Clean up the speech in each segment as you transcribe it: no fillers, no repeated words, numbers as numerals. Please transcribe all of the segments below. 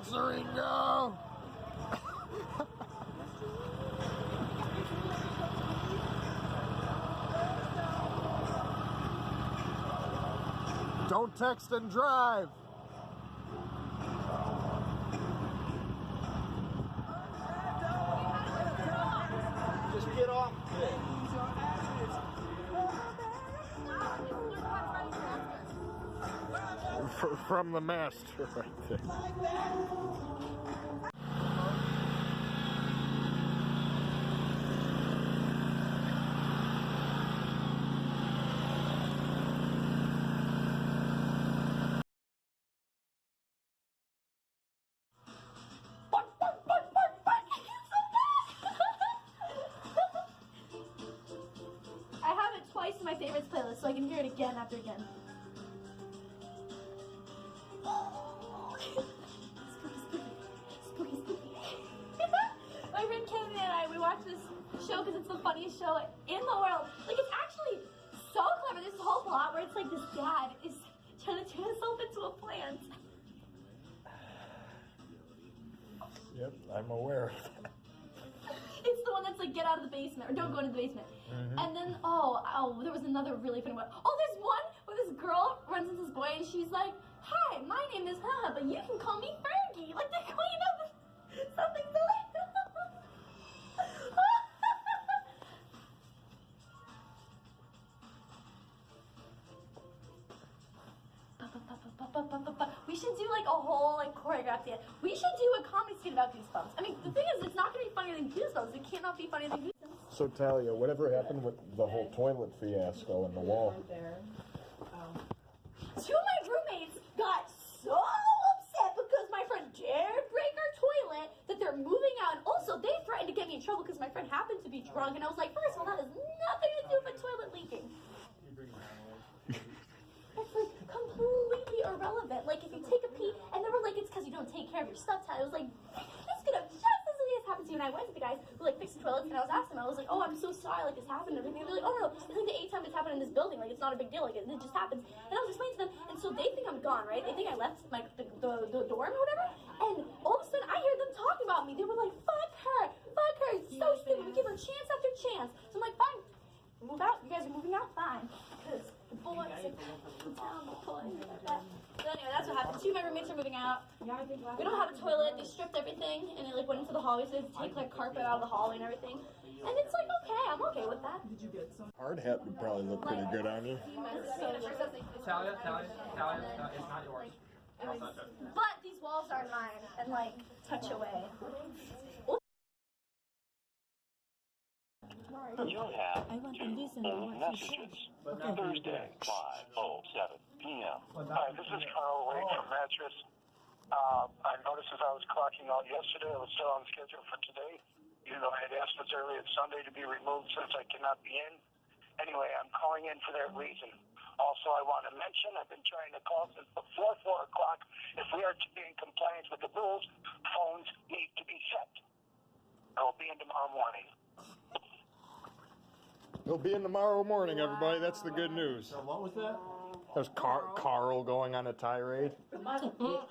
It's Ringo! Don't text and drive! Just get off. From the master right there. I have it twice in my favorites playlist, so I can hear it again after again. Spooky, spooky. My friend Kevin and I, we watched this show because it's the funniest show in the world. Like, it's actually so clever. There's this whole plot where it's like this dad is trying to turn himself into a plant. Yep, I'm aware of that. It's the one that's like, get out of the basement, or don't go into the basement. And then, there was another really funny one. Oh, there's one where this girl runs into this boy and she's like, hi, my name is Haha, but you can call me Fergie. Like the queen of something silly. We should do like a whole like choreographed dance. We should do a comedy skit about Goosebumps. I mean, the thing is, it's not going to be funnier than Goosebumps. It cannot be funnier than Goosebumps. So Talia, whatever happened with the whole toilet fiasco in the wall? Two of my roommates got so upset because my friend dared break our toilet that they're moving out, and also they threatened to get me in trouble because my friend happened to be drunk, and I was like, first of all, that has nothing to do with a toilet leaking. It's like completely irrelevant. Like if you take a pee, and they were like, it's because you don't take care of your stuff. I was like, this could have just as easily as happened to you. And I went to the guys who like fixed the toilets, and I was asking them, I was like, oh, I'm so sorry, like this happened and everything. And they're like, oh no, it's like the 8th time it's happened in this building. Like it's not a big deal. Like it just happens. And I was explaining to them, and so they think I'm gone, right? They think I left like the dorm or whatever. And all of a sudden, I hear them talking about me. They were like, fuck her, so stupid. We give her chance after chance. So I'm like, fine, move out. You guys are moving out, fine. Because the boys in town, the toys, like that. So anyway, that's what happened. Two of my roommates are moving out. We don't have a toilet. They stripped everything, and they like went into the hallway, so they had to take like carpet out of the hallway and everything. And it's like, okay, I'm okay with that. Hard hat would probably look pretty good on you. Talia, it's not yours. But these walls are mine, and like, touch away. You have two messages. Thursday, 5:07 p.m. Hi, this is Carl Wade from Mattress. I noticed as I was clocking out yesterday, I was still on schedule for today, even though I had asked as early as Sunday to be removed since I cannot be in. Anyway, I'm calling in for that reason. Also, I want to mention, I've been trying to call since before 4 o'clock. If we are to be in compliance with the rules, phones need to be set. I will be in tomorrow morning. He'll be in tomorrow morning, everybody. That's the good news. So what was that? There's Carl going on a tirade.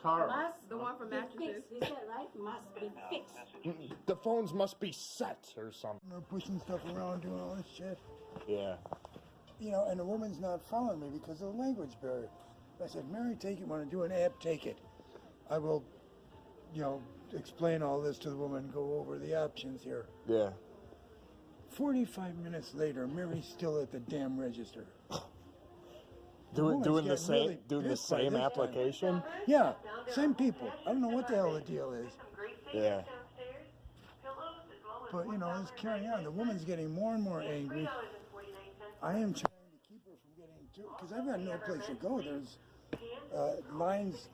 Carl. The one from Mattresses. He said, right? Must be fixed. The phones must be set or something. They're pushing stuff around, doing all this shit. Yeah. You know, and the woman's not following me because of the language barrier. I said, Mary, take it. Want to do an app, take it. I will, explain all this to the woman and go over the options here. Yeah. 45 minutes later, Mary's still at the damn register. Doing the getting same really doing the pissed by same this application? Yeah, same people. I don't know what the hell the deal is. Yeah. But, let's carry on. The woman's getting more and more angry. I am trying to keep her from getting too, because I've got no place to go. There's lines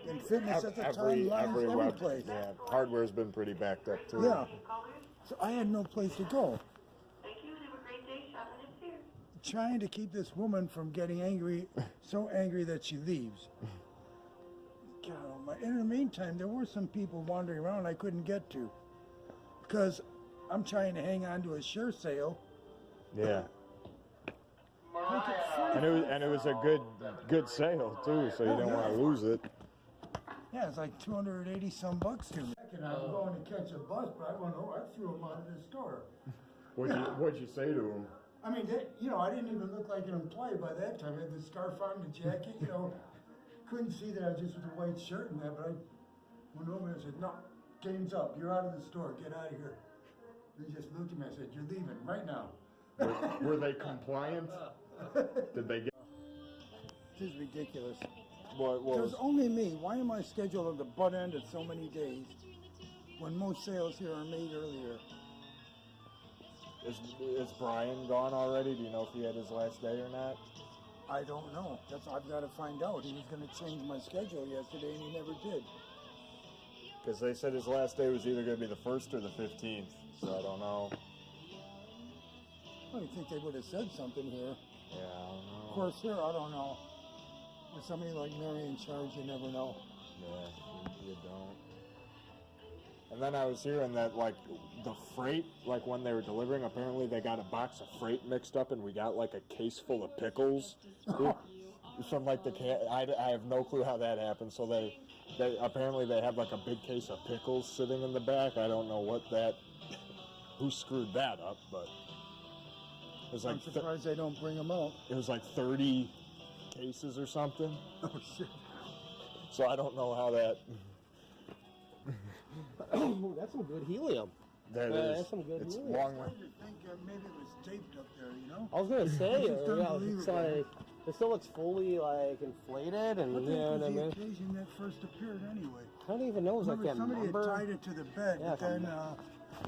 in fitness at the time, lines every place. Yeah, hardware's been pretty backed up too. Yeah. So I had no place to go. Trying to keep this woman from getting angry, so angry that she leaves. God, in the meantime, there were some people wandering around I couldn't get to because I'm trying to hang on to a share sale. Yeah. And it was a good sale too, so you didn't want to lose it. Yeah, it's like 280 some bucks to me. And I'm going to catch a bus, but I don't know. I threw him out of the store. What'd you say to him? I mean, I didn't even look like an employee by that time. I had the scarf on, the jacket, Couldn't see that I was just with a white shirt and that, but I went over and I said, no, game's up. You're out of the store. Get out of here. They just looked at me. I said, you're leaving right now. Were they compliant? Did they get? This is ridiculous. What There's only me. Why am I scheduled at the butt end of so many days when most sales here are made earlier? Is Brian gone already? Do you know if he had his last day or not? I don't know. I've got to find out. He was going to change my schedule yesterday, and he never did. Because they said his last day was either going to be the 1st or the 15th, so I don't know. I think they would have said something here. Yeah, I don't know. Of course, here, I don't know. With somebody like Mary in charge, you never know. Yeah, you don't. And then I was hearing that, like, the freight, like, when they were delivering, apparently they got a box of freight mixed up and we got, like, a case full of pickles from, like, the can. I have no clue how that happened. So they apparently they had, like, a big case of pickles sitting in the back. I don't know who screwed that up, but it was like... I'm surprised they don't bring them out. It was like 30 cases or something. Oh, shit. So I don't know how that... Oh, that's some good helium. That is. That's some good It's helium. long. I think maybe it was taped up there, I was gonna say, It's just it's like it still looks fully like inflated, and What you know was what I the mean. occasion that first appeared anyway? I don't even know. It was like Remember, a somebody member, had tied it to the bed, Yeah, but then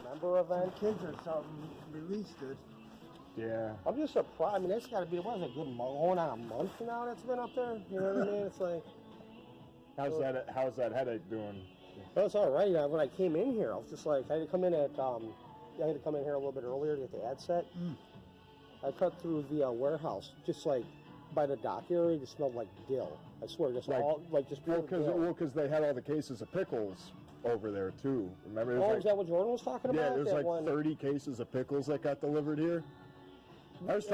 member event. kids or something released it. Yeah. I'm just surprised. I mean, that's got to be what is it, a good going on a month now that's been up there. You know what I mean? It's like, How's that headache doing? oh, it's all right. When I came in here, I was just like, I had to come in here a little bit earlier to get the ad set. I cut through the warehouse, just like by the dock area, it just smelled like dill. I swear, just pure dill. Because they had all the cases of pickles over there too. Remember? Oh, is that what Jordan was talking about? Yeah, there's that like 30 cases of pickles that got delivered here. I was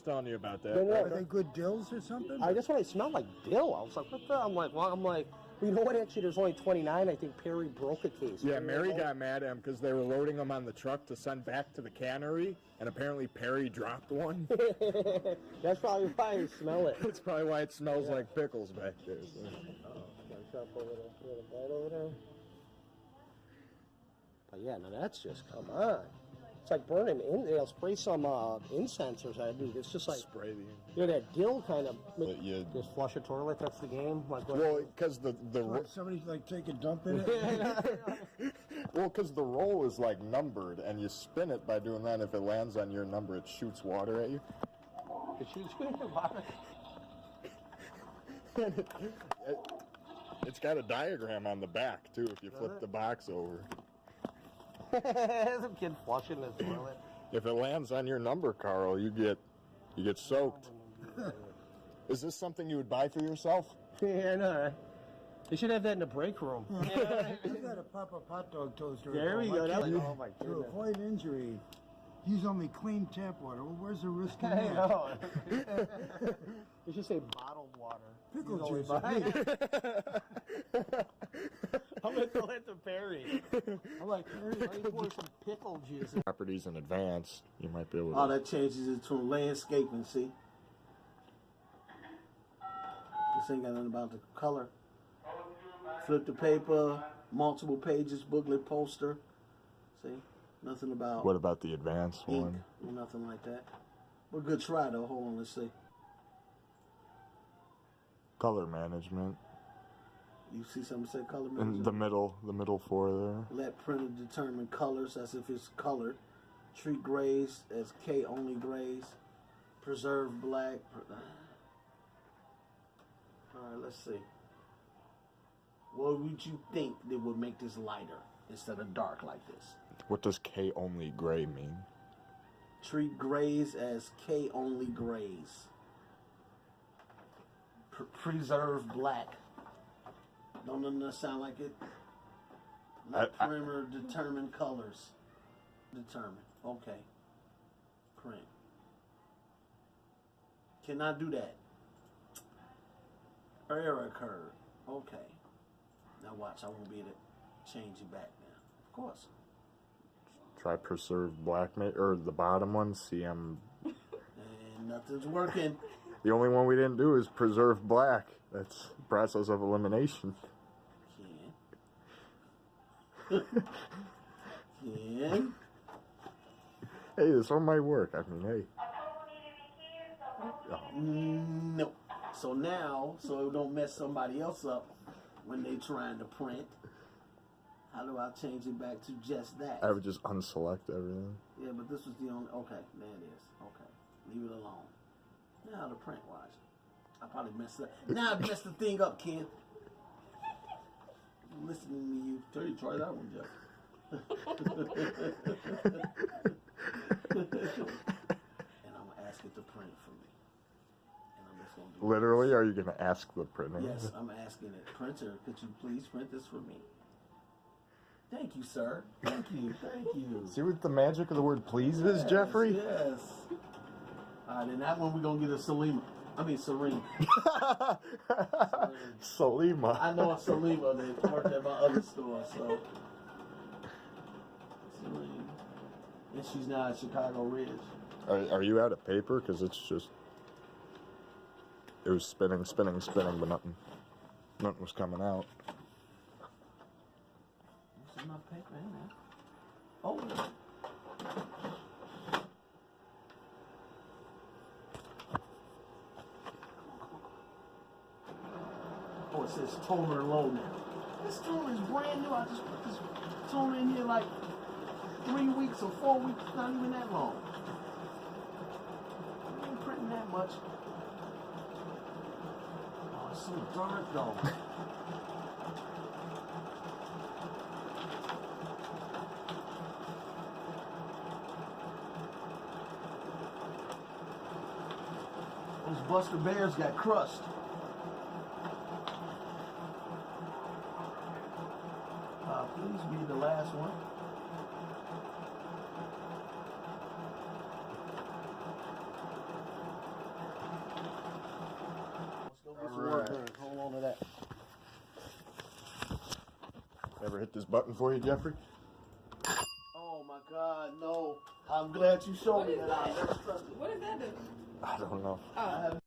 telling you about that. Are they good dills or something? That's what I smelled like dill. I was like, what the? I'm like, well, you know what? Actually, there's only 29. I think Perry broke a case. Yeah, Mary got mad at him because they were loading them on the truck to send back to the cannery, and apparently Perry dropped one. That's probably why you smell it. That's probably why it smells like pickles back there. So. Up a little bite over there. But yeah, now that's just, come on. It's like burning spray some incense or something. It's just like spray that dill kind of. Yeah. Just flush a toilet. That's the game. Well, because the somebody like take a dump in it. well, because the roll is like numbered, and you spin it by doing that. If it lands on your number, it shoots water at you. It shoots water. It's got a diagram on the back too. If you flip the box over. Some kid flushing the toilet. If it lands on your number, Carl, you get soaked. Is this something you would buy for yourself? Yeah, no. They should have that in the break room. You got a pop-up hot dog toaster. There we go. Oh my To goodness. avoid injury, use only clean tap water. Well, where's the risk in I that? know. You should say bottled water. Pickle juice. I'm going to throw that to Perry. I'm like, Perry, let me pour some pickle juice. Properties in advance, you might be able to. Oh, that changes it to landscaping, see? This ain't got nothing about the color. Flip the paper, multiple pages, booklet, poster. See? Nothing about What about the advanced ink, one? nothing like that. But good try, though. Hold on, let's see. Color management. You see something say color In management? the middle four there. Let printer determine colors as if it's colored. Treat grays as K-only grays. Preserve black. All right, let's see. What would you think that would make this lighter instead of dark like this? What does K only gray mean? Treat grays as K-only grays. Preserve black. Don't that sound like it? Let printer determine colors. Determine. Okay. Print. Cannot do that. Error occurred. Okay. Now watch, I won't be able to change it back now. Of course. Try preserve black, or the bottom one. See, And nothing's working. the only one we didn't do is preserve black. That's the process of elimination. Ken? Hey, this one might work. I mean, hey. No. So now, so it don't mess somebody else up when they trying to print. How do I change it back to just that? I would just unselect everything. Yeah, but this was the only. Okay, there it is. Okay, leave it alone. Now the print watch. I probably messed up. Now I messed the thing up, Ken. I'm listening to you. Tell you, try that one, Jeff. And I'm gonna ask it to print for me. And I'm just gonna do Literally, are you going to ask the printer? Yes, I'm asking it. Printer, could you please print this for me? Thank you, sir. Thank you. Thank you. See what the magic of the word please is, Jeffrey? Yes. All right, and that one we're going to get a Serene. Salima. I know a Salima that worked at my other store, so. Serene. And she's now at Chicago Ridge. Are you out of paper? Because it's just... It was spinning, but nothing was coming out. This is my paper, ain't it? Oh. Oh, it says toner low now. This toner is brand new. I just put this toner in here like 3 weeks or 4 weeks, not even that long. I ain't printing that much. Oh, it's so dark though. Those Buster Bears got crushed. Please be the last one. Let's go get some work done. Hold on to that. Ever hit this button for you, Jeffrey? Oh my God, no. I'm glad you showed me that. I never trusted. What does that do? I don't know. Oh.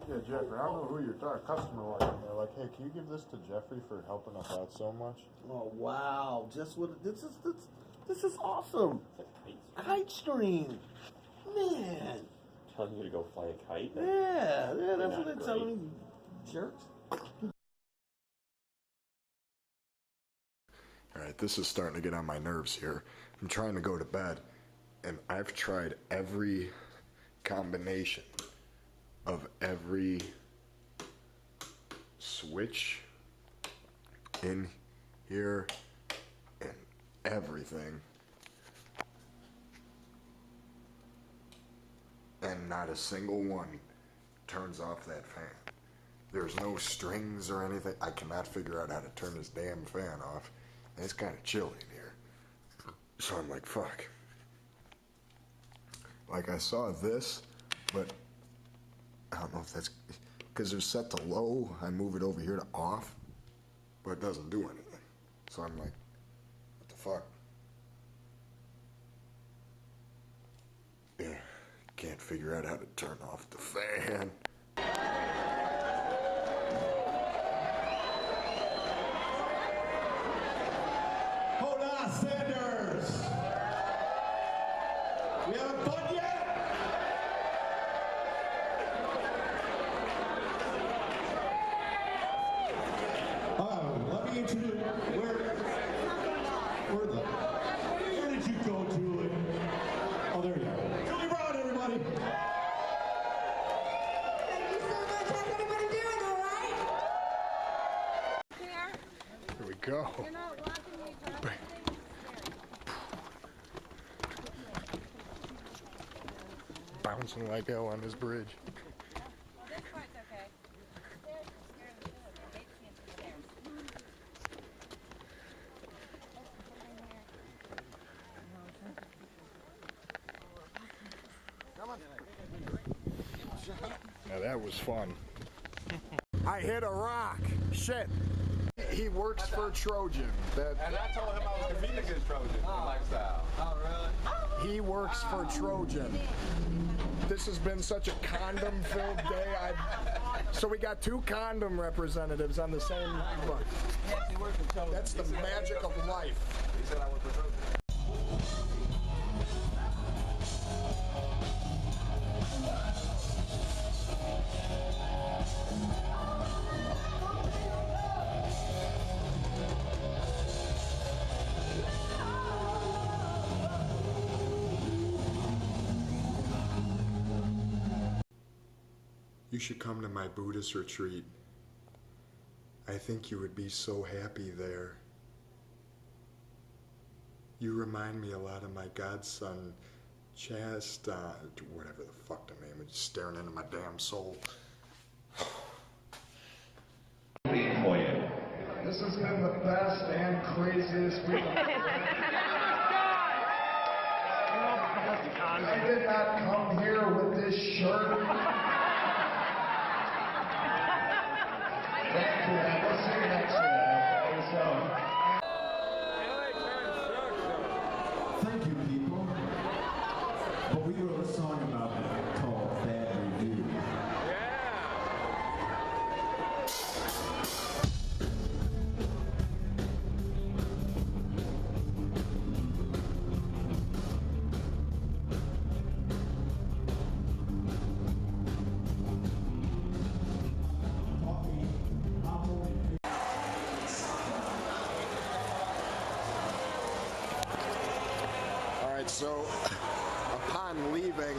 Yeah, Jeffrey, I don't know who your customer was. And they're like, hey, can you give this to Jeffrey for helping us out so much? Oh wow! Just what this is awesome. Kite string, man. Telling you to go fly a kite? Yeah, that's what they're telling me, jerks. Alright, this is starting to get on my nerves here. I'm trying to go to bed, and I've tried every combination of every switch in here and everything, and not a single one turns off that fan. There's no strings or anything. I cannot figure out how to turn this damn fan off, and it's kind of chilly in here. So I'm like, fuck. Like, I saw this, but I don't know if that's because they're set to low. I move it over here to off, but it doesn't do anything. So I'm like, what the fuck? Yeah, can't figure out how to turn off the fan. Hold on, Sanders. We haven't fun yet? Let me introduce. Where did you go, Julie? Oh, there you go. Julie Brown, everybody. Thank you so much. How's everybody doing, all right? Here we go. You're not watching me drop Bouncing like hell on this bridge. This part's okay. Yeah, that was fun. I hit a rock. Shit. He works for Trojan. And I told him I was competing against Trojan lifestyle. Oh, really? He works for Trojan. This has been such a condom-filled day. So we got 2 condom representatives on the same book. That's the magic of life. He said I work for Trojan. You should come to my Buddhist retreat. I think you would be so happy there. You remind me a lot of my godson, whatever the fuck the name is, staring into my damn soul. This has been the best and craziest week. I did not come here with this shirt. We'll see you next year. Thank you, people. But we wrote a song about it called Bad Review. So, upon leaving,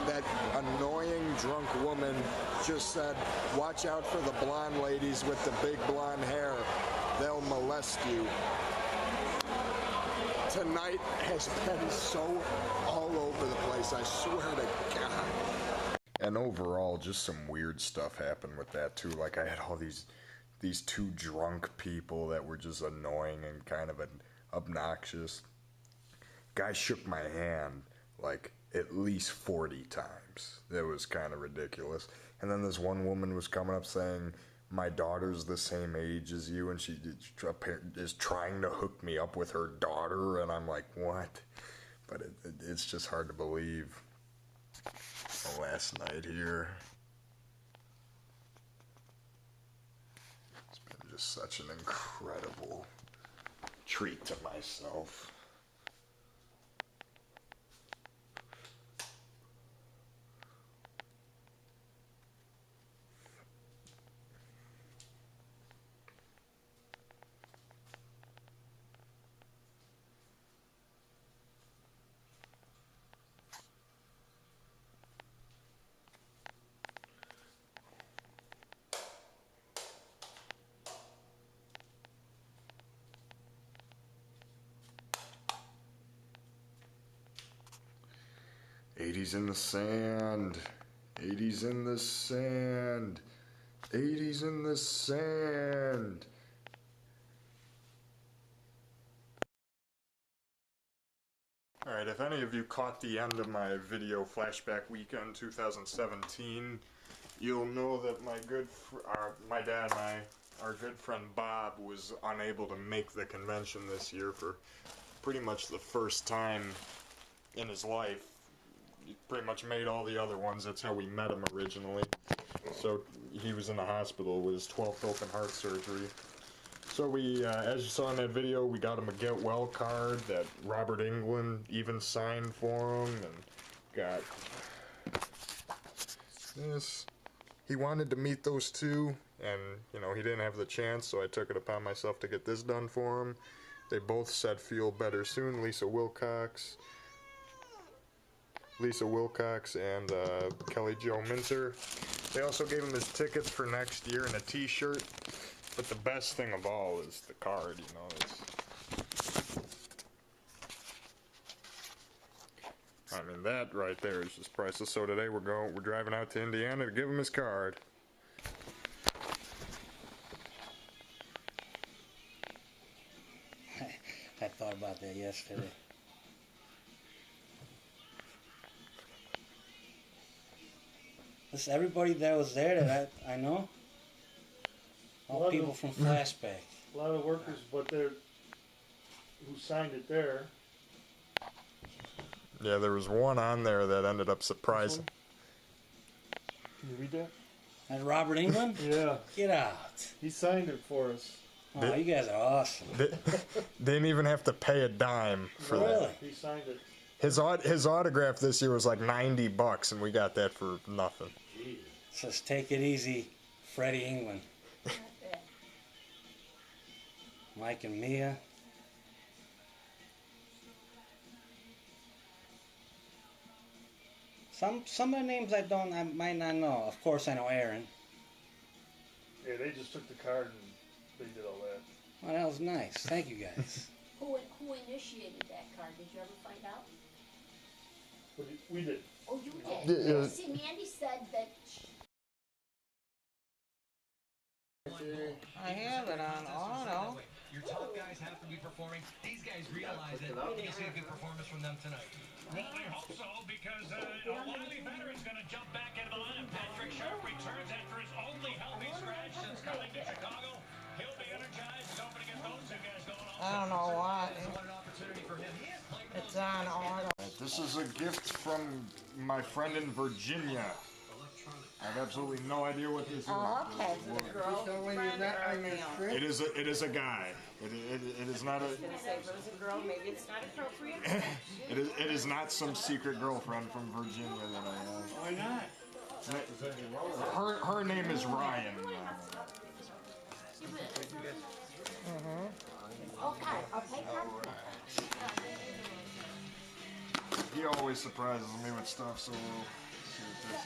that annoying drunk woman just said, "Watch out for the blonde ladies with the big blonde hair. They'll molest you." Tonight has been so all over the place, I swear to God. And overall, just some weird stuff happened with that too. Like, I had all these 2 drunk people that were just annoying and kind of obnoxious. Guy shook my hand like at least 40 times. That was kind of ridiculous. And then this one woman was coming up saying, "My daughter's the same age as you," and she is trying to hook me up with her daughter, and I'm like, what? But it's just hard to believe. Last night here, it's been just such an incredible treat to myself. '80s in the sand, '80s in the sand, '80s in the sand. Alright, if any of you caught the end of my video Flashback Weekend 2017, you'll know that my dad and our good friend Bob was unable to make the convention this year for pretty much the first time in his life. He pretty much made all the other ones. That's how we met him originally. So he was in the hospital with his 12th open heart surgery. So we, as you saw in that video, we got him a get well card that Robert Englund even signed for him, and got this. He wanted to meet those 2, and you know, he didn't have the chance, so I took it upon myself to get this done for him. They both said feel better soon. Lisa Wilcox and Kelly Jo Minter. They also gave him his tickets for next year and a t-shirt. But the best thing of all is the card, you know. I mean, that right there is just priceless. So today we're driving out to Indiana to give him his card. I thought about that yesterday. This everybody that was there that I know. All people from Flashback. A lot of workers, but they're who signed it there. Yeah, there was one on there that ended up surprising. Can you read that? And Robert England? Yeah. Get out. He signed it for us. Oh, you guys are awesome. They didn't even have to pay a dime for that. He signed it. His autograph this year was like $90, and we got that for nothing. Jeez. Says, take it easy, Freddie England. Mike and Mia. Some of the names I might not know. Of course, I know Aaron. Yeah, they just took the card and they did all that. Oh, that was nice. Thank you guys. Who initiated that card? Did you ever find out? We did. Oh, you did? Yeah. See, Mandy said that... I have it on auto. Your top guys have to be performing. These guys realize it. You see a good performance from them tonight. Well, I hope so, because a wily veteran's going to jump back into the lineup. Patrick Sharp returns after his only healthy scratch since coming to Chicago. He'll be energized. He's hoping to get those two guys going on. I don't know why. It's on auto. This is a gift from my friend in Virginia. I have absolutely no idea what this is. Oh, okay. It is a guy. It is not a. I was gonna say, if it was a girl, maybe it's not appropriate. it is not some secret girlfriend from Virginia that I have. Why not? Her name is Ryan. Okay, I'll take her. He always surprises me with stuff, so we'll see what this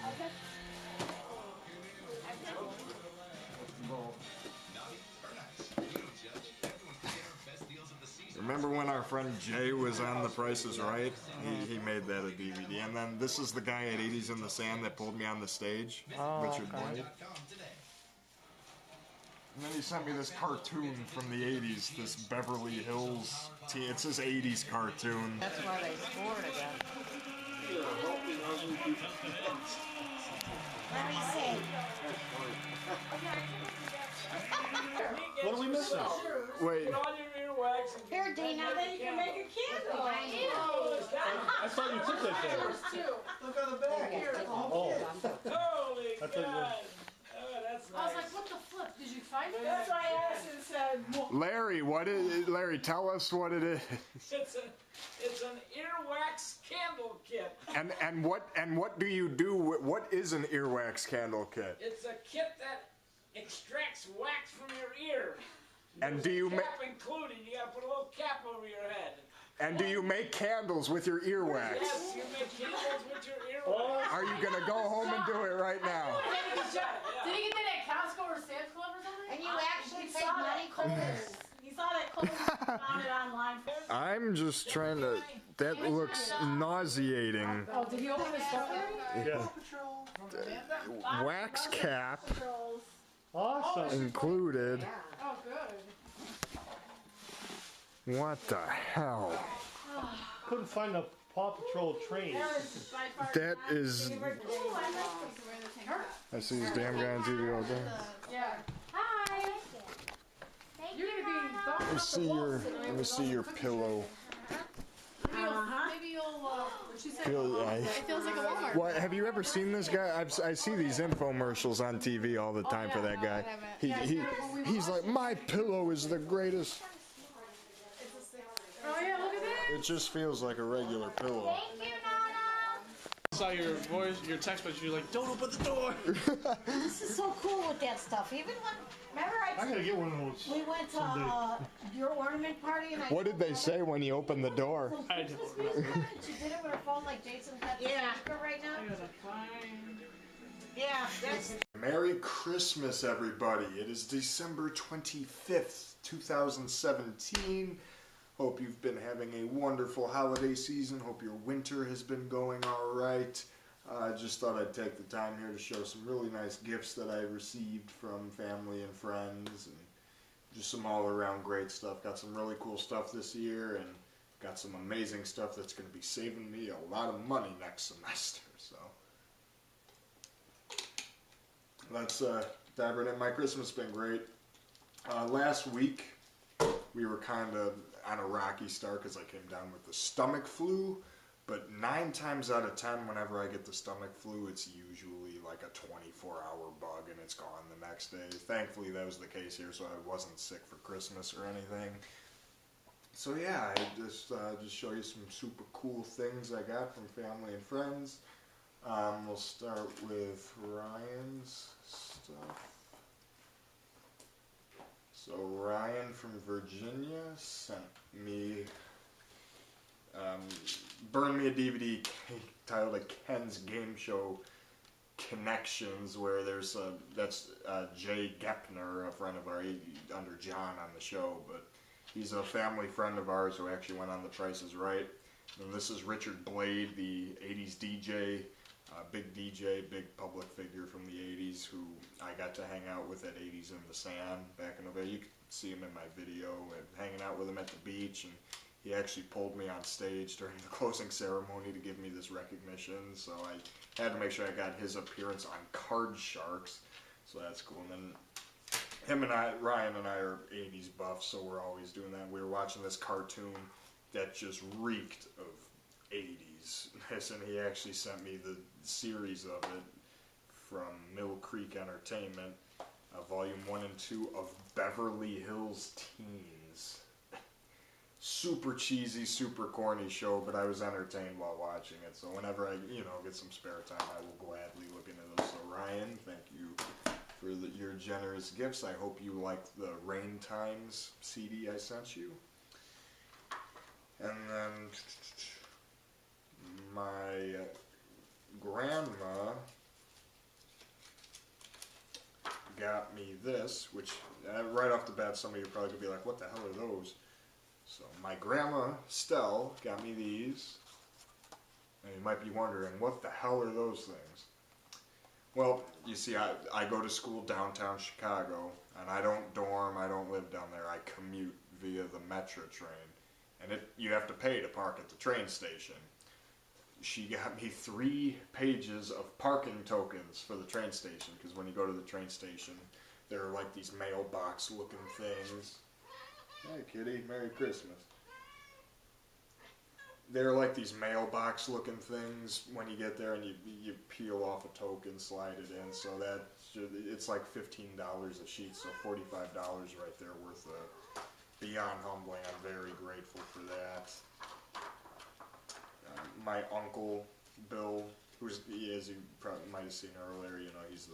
is. Remember when our friend Jay was on The Price is Right? He made that a DVD. And then this is the guy at 80s in the Sand that pulled me on the stage, Richard Boyd. And then he sent me this cartoon from the 80s, this Beverly Hills it's his 80s cartoon. That's why they scored again. Let me see. What are we missing? Wait. Here, Dana, then you can make a candle. I thought you took that there. Look on the back. Oh. Holy I thought God. you That's nice. I was like, what the flip? Did you find it? That's why I asked and said, Larry, Larry, tell us what it is. It's an earwax candle kit. And what do you do? What is an earwax candle kit? It's a kit that extracts wax from your ear. And do you cap included? You gotta put a little cap over your head. And do you make candles with your earwax? Yes, you make candles with your earwax. Are you gonna go home and do it right now? Did he get that at Costco or Sam's Club or something? and you actually paid money for this. You saw that Cole found it online. I'm just trying to. That looks nauseating. Oh, did he open his stuff already? Yeah. Wax cap. Awesome. Included. Oh, good. What the hell? Couldn't find the Paw Patrol train. That is. I see this damn guy on TV all day. Yeah. Hi. You're gonna be. Let me see your pillow. Maybe you'll. She said. It feels like a Walmart. What, have you ever seen this guy? I see these infomercials on TV all the time for that guy. He's like, my pillow is the greatest. Oh yeah, look at that. It just feels like a regular pillow. Thank you, Nana. I saw your voice, your text message. You're like, don't open the door. This is so cool with that stuff. Even when, remember I gotta get one of those. we went to your ornament party and I. What did they say when you opened the door? I did. She did it with her phone like Jason got the speaker right now. Yeah, that's. Merry Christmas, everybody. It is December 25th, 2017. Hope you've been having a wonderful holiday season. Hope your winter has been going all right. I just thought I'd take the time here to show some really nice gifts that I received from family and friends, and just some all-around great stuff. Got some really cool stuff this year, and got some amazing stuff that's going to be saving me a lot of money next semester. So let's dive right in. My Christmas has been great. Last week, we were kind of on a rocky start because I came down with the stomach flu. But 9 times out of 10, whenever I get the stomach flu, it's usually like a 24-hour bug and it's gone the next day. Thankfully, that was the case here, so I wasn't sick for Christmas or anything. So yeah, I just show you some super cool things I got from family and friends. We'll start with Ryan's stuff. So Ryan from Virginia sent me, burned me a DVD titled A Ken's Game Show Connections, where there's that's Jay Gepner, a friend of ours, under John on the show, but he's a family friend of ours who actually went on The Price is Right. And this is Richard Blade, the 80s DJ, big public figure from the 80s, who I got to hang out with at 80s in the Sand back in November. You can see him in my video, and hanging out with him at the beach, and he actually pulled me on stage during the closing ceremony to give me this recognition, so I had to make sure I got his appearance on Card Sharks, so that's cool. And then him and I, Ryan and I, are 80s buffs, so we're always doing that. We were watching this cartoon that just reeked of 80s, and he actually sent me the series of it from Mill Creek Entertainment, Volume 1 and 2 of Beverly Hills Teens. Super cheesy, super corny show, but I was entertained while watching it. So whenever I, get some spare time, I will gladly look into those. So Ryan, thank you for your generous gifts. I hope you like the Rain Times CD I sent you. And then my grandma got me this, which right off the bat, some of you are probably going to be like, what the hell are those? So my grandma, Stell, got me these. And you might be wondering, what the hell are those things? Well, you see, I go to school downtown Chicago, and I don't dorm, I don't live down there. I commute via the Metro train. And you have to pay to park at the train station. She got me 3 pages of parking tokens for the train station, because when you go to the train station, there are like these mailbox-looking things. Hey, kitty, Merry Christmas. They're like these mailbox-looking things when you get there, and you peel off a token, slide it in, so it's like $15 a sheet, so $45 right there worth of beyond humbling. I'm very grateful for that. My uncle, Bill, as you probably might have seen earlier, he's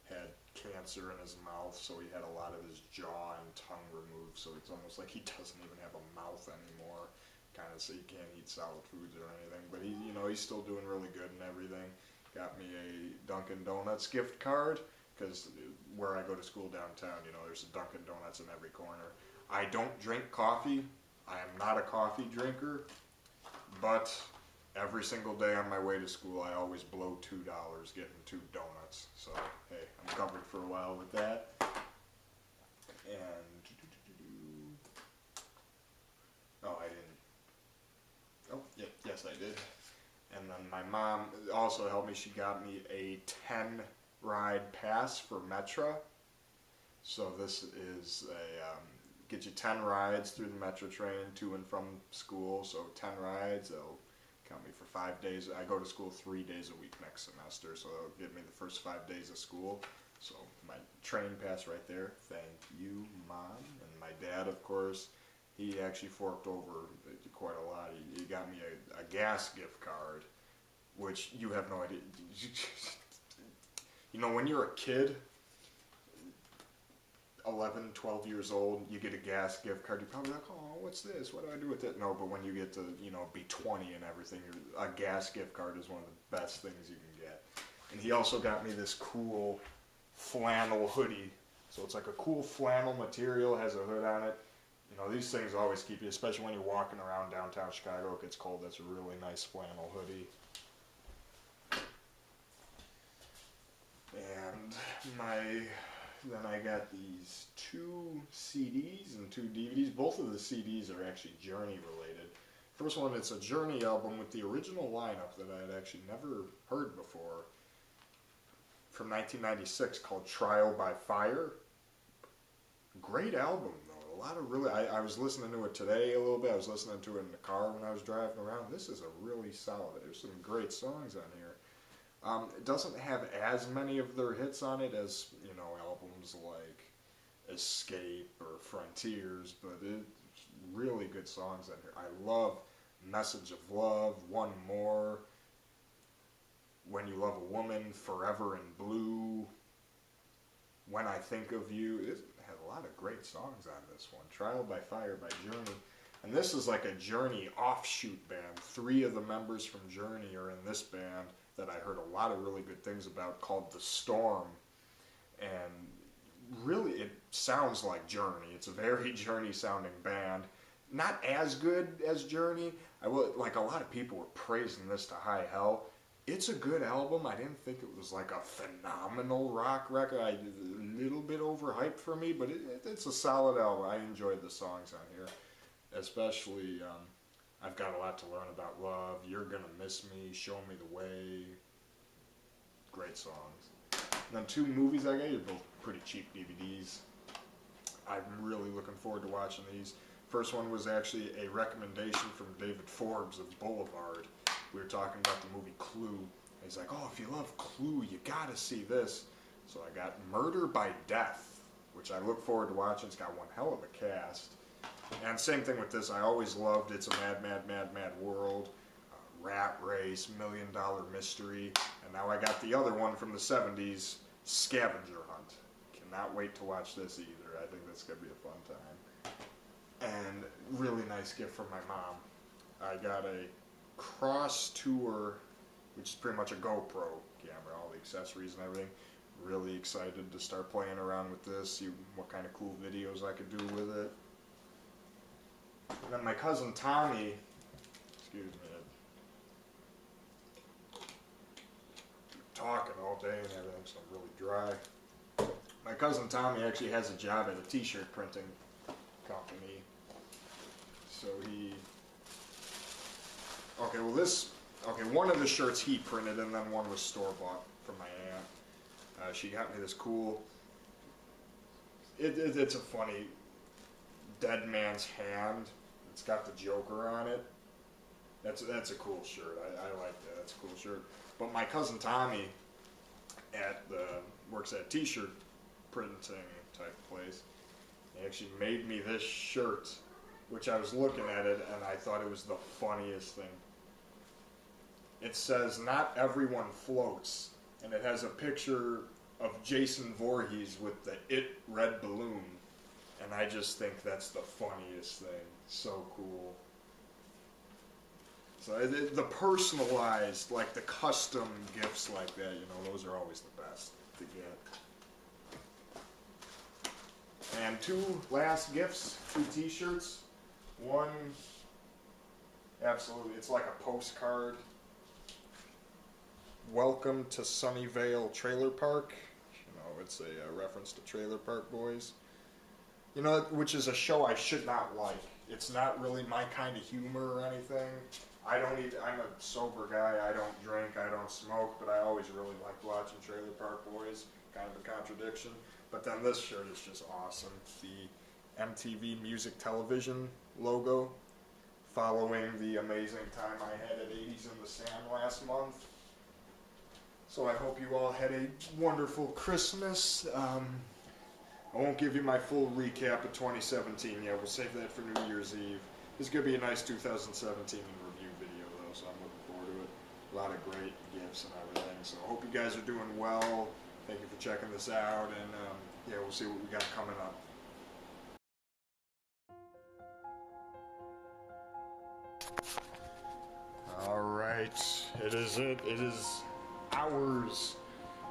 had cancer in his mouth, so he had a lot of his jaw and tongue removed, so it's almost like he doesn't even have a mouth anymore, kind of, so he can't eat solid foods or anything, but he's still doing really good and everything. Got me a Dunkin' Donuts gift card, because where I go to school downtown, there's a Dunkin' Donuts in every corner. I don't drink coffee. I am not a coffee drinker, but every single day on my way to school, I always blow $2 getting 2 donuts. So, hey, I'm covered for a while with that. And, yes, I did. And then my mom also helped me. She got me a 10-ride pass for Metro. So this is get you 10 rides through the Metro train to and from school. So 10 rides, they'll count me for 5 days. I go to school 3 days a week next semester, so they'll give me the first 5 days of school. So my train pass right there. Thank you, Mom. And my dad, of course, he actually forked over quite a lot. He got me a gas gift card, which you have no idea. When you're a kid, 11, 12 years old, you get a gas gift card, you're probably like, oh, what's this? What do I do with it? No, but when you get to, be 20 and everything, a gas gift card is one of the best things you can get. And he also got me this cool flannel hoodie. So it's like a cool flannel material, has a hood on it. These things always keep you, especially when you're walking around downtown Chicago, it gets cold. That's a really nice flannel hoodie. And then I got these 2 CDs and 2 DVDs. Both of the CDs are actually Journey related. First one, it's a Journey album with the original lineup that I had actually never heard before. from 1996 called Trial by Fire. Great album, though. A lot of really... I was listening to it today a little bit. I was listening to it in the car when I was driving around. This is a really solid... There's some great songs on here. It doesn't have as many of their hits on it as, you know, albums like Escape or Frontiers, but it's really good songs on here. I love Message of Love, One More, When You Love a Woman, Forever in Blue, When I Think of You. It has a lot of great songs on this one. Trial by Fire by Journey. And this is like a Journey offshoot band. 3 of the members from Journey are in this band that I heard a lot of really good things about, called The Storm. And really, it sounds like Journey. It's a very Journey-sounding band. Not as good as Journey. Like, a lot of people were praising this to high hell. It's a good album. I didn't think it was like a phenomenal rock record. A little bit overhyped for me, but it's a solid album. I enjoyed the songs on here. Especially, I've Got a Lot to Learn About Love, You're Gonna Miss Me, Show Me the Way. Great songs. And then 2 movies I got. They're both pretty cheap DVDs. I'm really looking forward to watching these. First one was actually a recommendation from David Forbes of Boulevard. We were talking about the movie Clue. He's like, oh, if you love Clue, you gotta see this. So I got Murder by Death, which I look forward to watching. It's got one hell of a cast. And same thing with this. I always loved It's a Mad, Mad, Mad, Mad World, Rat Race, $1 Million Mystery, and now I got the other one from the 70s, Scavenger Hunt. Cannot wait to watch this either. I think that's going to be a fun time. And really nice gift from my mom. I got a Cross Tour, which is pretty much a GoPro camera, all the accessories and everything. Really excited to start playing around with this, see what kind of cool videos I could do with it. And then my cousin Tommy, excuse me, I'm talking all day and everything, so I'm really dry. My cousin Tommy actually has a job at a t-shirt printing company. So one of the shirts he printed, and then one was store-bought from my aunt. She got me this cool, it's a funny dead man's hand. It's got the Joker on it. That's a cool shirt. I like that. That's a cool shirt. But my cousin Tommy works at a t-shirt printing type place. He actually made me this shirt, which I was looking at it and I thought it was the funniest thing. It says, "Not everyone floats," and it has a picture of Jason Voorhees with the It red balloon. And I just think that's the funniest thing. So cool. So the personalized, like the custom gifts like that, you know, those are always the best to get. And 2 last gifts, 2 t-shirts. One, absolutely, it's like a postcard. Welcome to Sunnyvale Trailer Park. You know, it's a reference to Trailer Park Boys. You know, which is a show I should not like. It's not really my kind of humor or anything. I'm a sober guy, I don't drink, I don't smoke, but I always really liked watching Trailer Park Boys. Kind of a contradiction. But then this shirt is just awesome. The MTV Music Television logo, following the amazing time I had at 80s in the Sand last month. So I hope you all had a wonderful Christmas. I won't give you my full recap of 2017 yet. We'll save that for New Year's Eve. This is going to be a nice 2017 review video, though, so I'm looking forward to it. A lot of great gifts and everything. So I hope you guys are doing well. Thank you for checking this out, and yeah, we'll see what we got coming up. All right, it is hours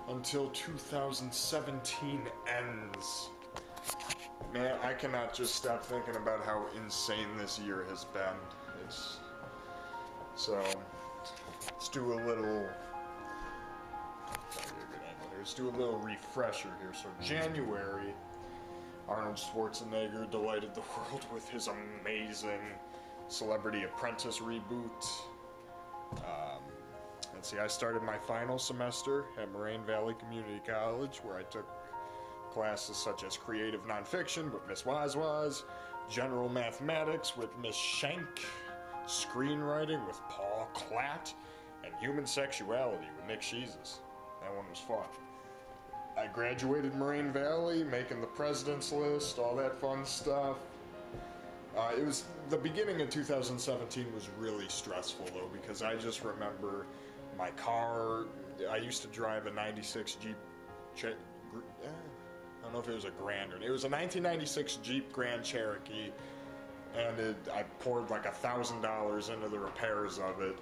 until 2017 ends. Man, I cannot just stop thinking about how insane this year has been. So let's do a little refresher here. So January, Arnold Schwarzenegger delighted the world with his amazing Celebrity Apprentice reboot. And see, I started my final semester at Moraine Valley Community College, where I took classes such as creative nonfiction with Miss Wazwaz, general mathematics with Miss Schenk, screenwriting with Paul Klatt, and human sexuality with Nick Sheezus. That one was fun. I graduated Moraine Valley, making the president's list, all that fun stuff. It was the beginning of 2017 was really stressful though, because I just remember my car. I used to drive a '96 Jeep. I don't know if it was a Grand or it was a 1996 Jeep Grand Cherokee, and I poured like $1,000 into the repairs of it,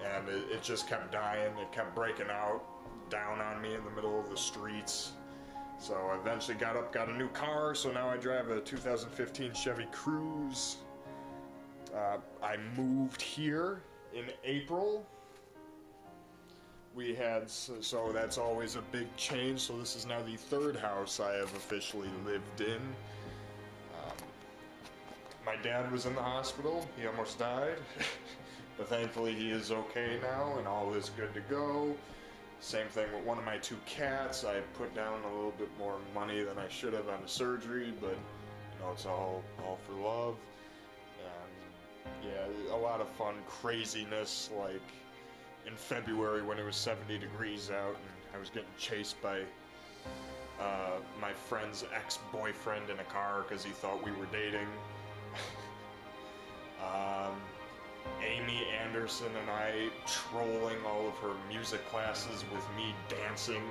and it just kept dying. It kept breaking out down on me in the middle of the streets. So I eventually got a new car, so now I drive a 2015 Chevy Cruze. I moved here in April. We had, so that's always a big change, so this is now the third house I have officially lived in. My dad was in the hospital, he almost died, but thankfully he is okay now and all is good to go. Same thing with one of my 2 cats. I put down a little bit more money than I should have on the surgery, but you know, it's all for love. And yeah, a lot of fun craziness, like in February when it was 70 degrees out and I was getting chased by my friend's ex-boyfriend in a car because he thought we were dating. Amy Anderson and I trolling all of her music classes with me dancing.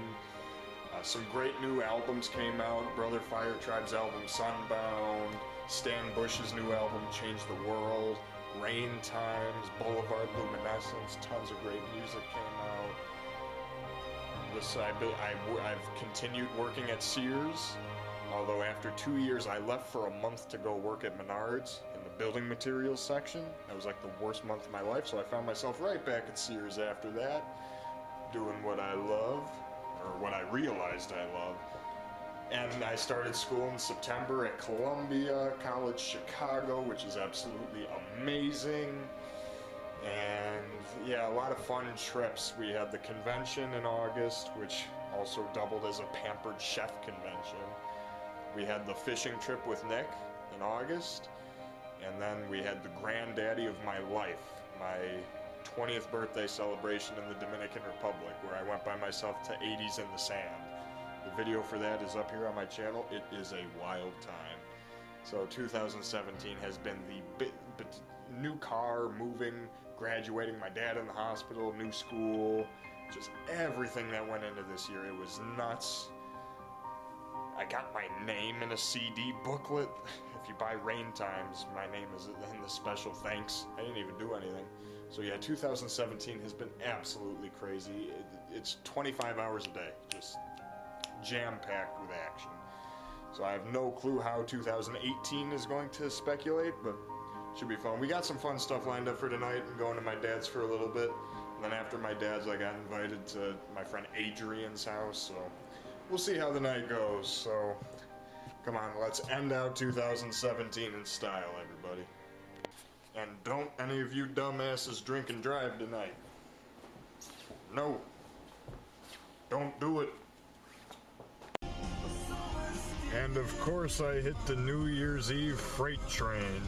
Some great new albums came out. Brother Firetribe's album Sunbound, Stan Bush's new album Change the World, Rain Times, Boulevard Luminescence, tons of great music came out. I've continued working at Sears, although after 2 years I left for a month to go work at Menards in the building materials section. That was like the worst month of my life, so I found myself right back at Sears after that, doing what I love, or what I realized I love. And I started school in September at Columbia College Chicago, which is absolutely amazing. And yeah, a lot of fun trips. We had the convention in August, which also doubled as a Pampered Chef convention. We had the fishing trip with Nick in August, and then we had the granddaddy of my life, my 20th birthday celebration in the Dominican Republic, where I went by myself to 80s in the sand. The video for that is up here on my channel. It is a wild time. So 2017 has been the new car, moving, graduating, my dad in the hospital, new school, just everything that went into this year. It was nuts. I got my name in a CD booklet. If you buy Rain Times, my name is in the special thanks. I didn't even do anything. So yeah, 2017 has been absolutely crazy. It's 25 hours a day, just jam-packed with action. So I have no clue how 2018 is going to speculate, but should be fun. We got some fun stuff lined up for tonight. I'm going to my dad's for a little bit. And then after my dad's, I got invited to my friend Adrian's house, so we'll see how the night goes. So come on, let's end out 2017 in style, everybody. And don't any of you dumbasses drink and drive tonight. No. Don't do it. And of course I hit the New Year's Eve freight train.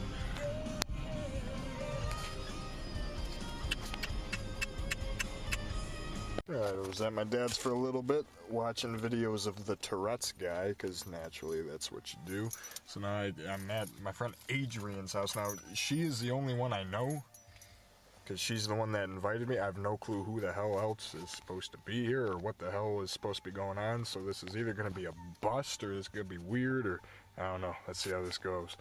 I was at my dad's for a little bit, watching videos of the Tourette's guy, because naturally that's what you do. So now I'm at my friend Adrian's house. Now, she is the only one I know, because she's the one that invited me. I have no clue who the hell else is supposed to be here, or what the hell is supposed to be going on. So this is either going to be a bust, or it's going to be weird, or I don't know. Let's see how this goes.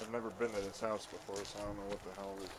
I've never been to this house before, so I don't know what the hell it is.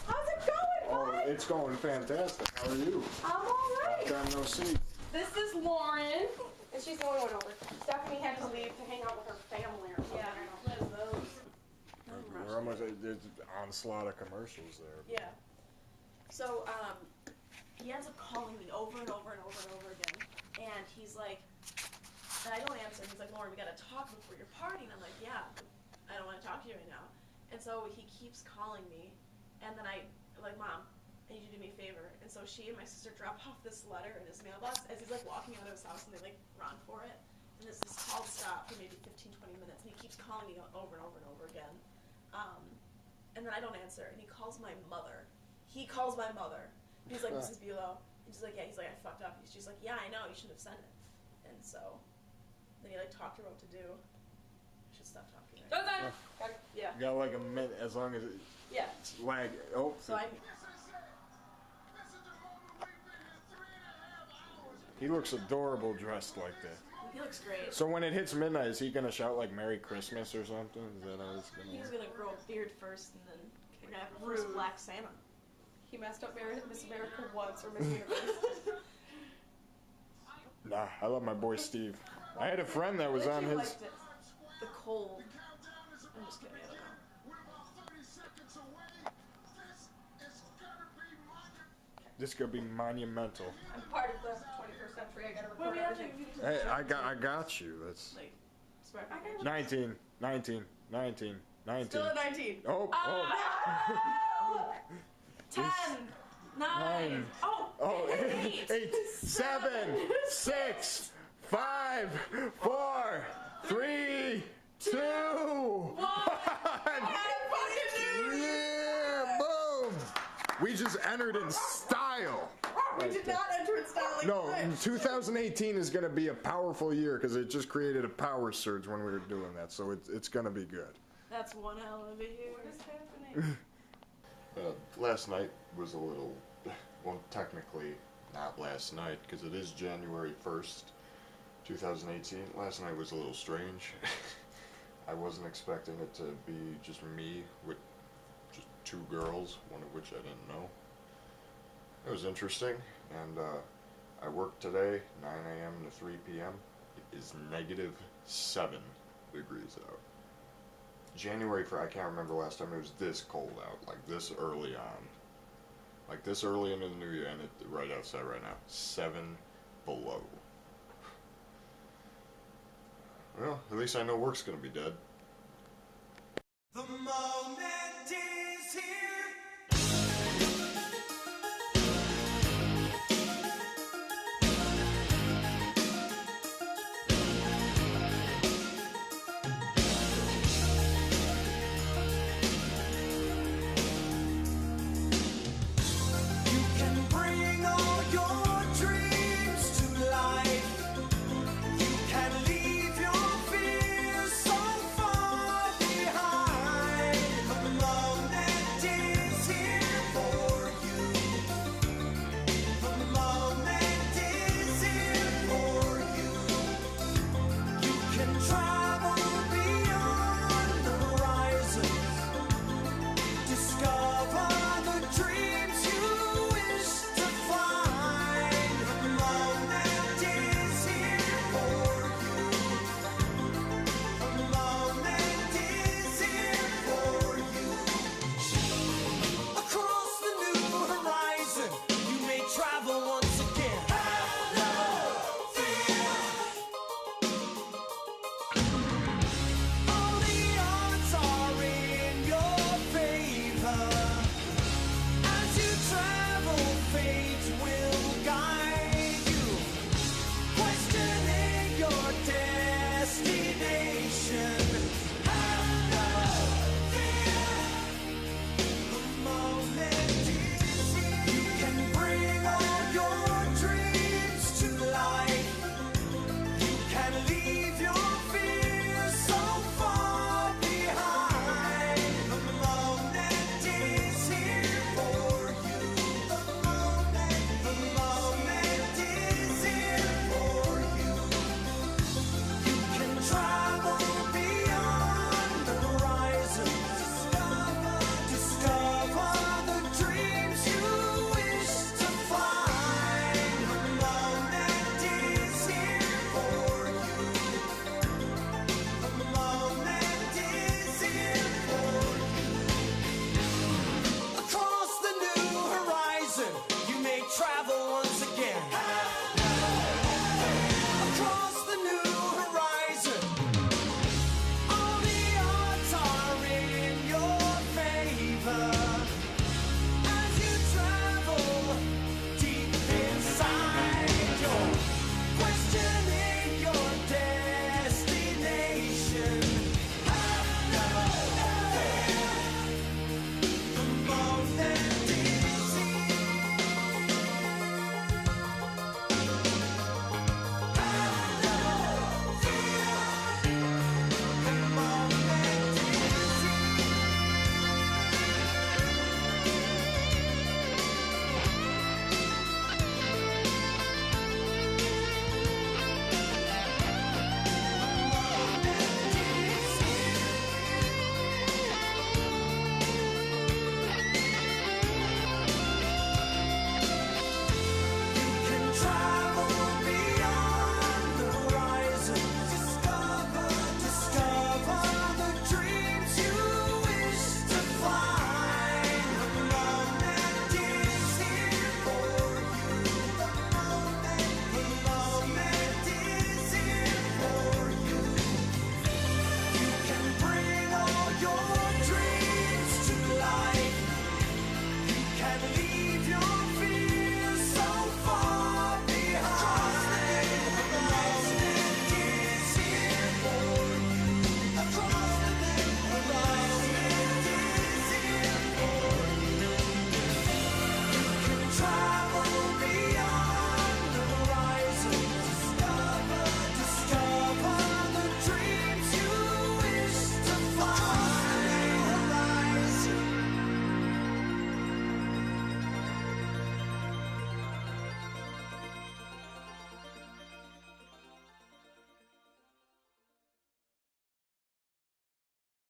How's it going? Oh, it's going fantastic. How are you? I'm alright. Long time no see. This is Lauren. And she's the only one over. Stephanie had to leave to hang out with her family or something. Yeah, Liz those. We're almost there's an onslaught of commercials there. Yeah. So, he ends up calling me over and over and over and over again. And he's like, and I don't answer. He's like, Lauren, we gotta talk before your party. And I'm like, yeah, I don't want to talk to you right now. And so he keeps calling me. And then I'm like, Mom, I need you to do me a favor. And so she and my sister drop off this letter in his mailbox as he's like walking out of his house, and they like run for it. And this call stop for maybe 15, 20 minutes. And he keeps calling me over and over and over again. And then I don't answer. And he calls my mother. He calls my mother. He's like, Mrs. Bulow. And she's like, yeah. He's like, I fucked up. She's like, yeah, I know. You shouldn't have sent it. And so then he like talked her what to do. I should stop talking. Yeah. You got like a minute, as long as it. Yeah. Lag. Oh. So I'm. He looks adorable dressed like that. He looks great. So when it hits midnight, is he gonna shout like "Merry Christmas" or something? Is that how it's gonna? He's gonna grow a beard first, and then we're gonna have a first Black Santa. He messed up Miss America once, or Miss Universe. Nah, I love my boy Steve. I had a friend that was on his. Liked it. The cold. I'm just kidding. I don't know. This could be monumental. I'm part of the 21st century. I gotta record everything. Hey, I got you. That's. Like, 19. Still at 19. Oh. Oh. 10. 9. Oh. 8. 7. 6. 5. 4. 3. 2. 1. Yeah, boom. We just entered in style. We did not enter in style like No, 2018 is going to be a powerful year because it just created a power surge when we were doing that, so it's going to be good. That's one hell of a year. What is happening? Last night was a little, well, technically not last night because it is January 1st, 2018. Last night was a little strange. I wasn't expecting it to be just me with just 2 girls, one of which I didn't know. It was interesting, and I worked today, 9 a.m. to 3 p.m. It is -7 degrees out. January I can't remember last time it was this cold out, like this early on. Like this early into the new year, and it's right outside right now, 7 below. Well, at least I know work's gonna be dead. The moment is here.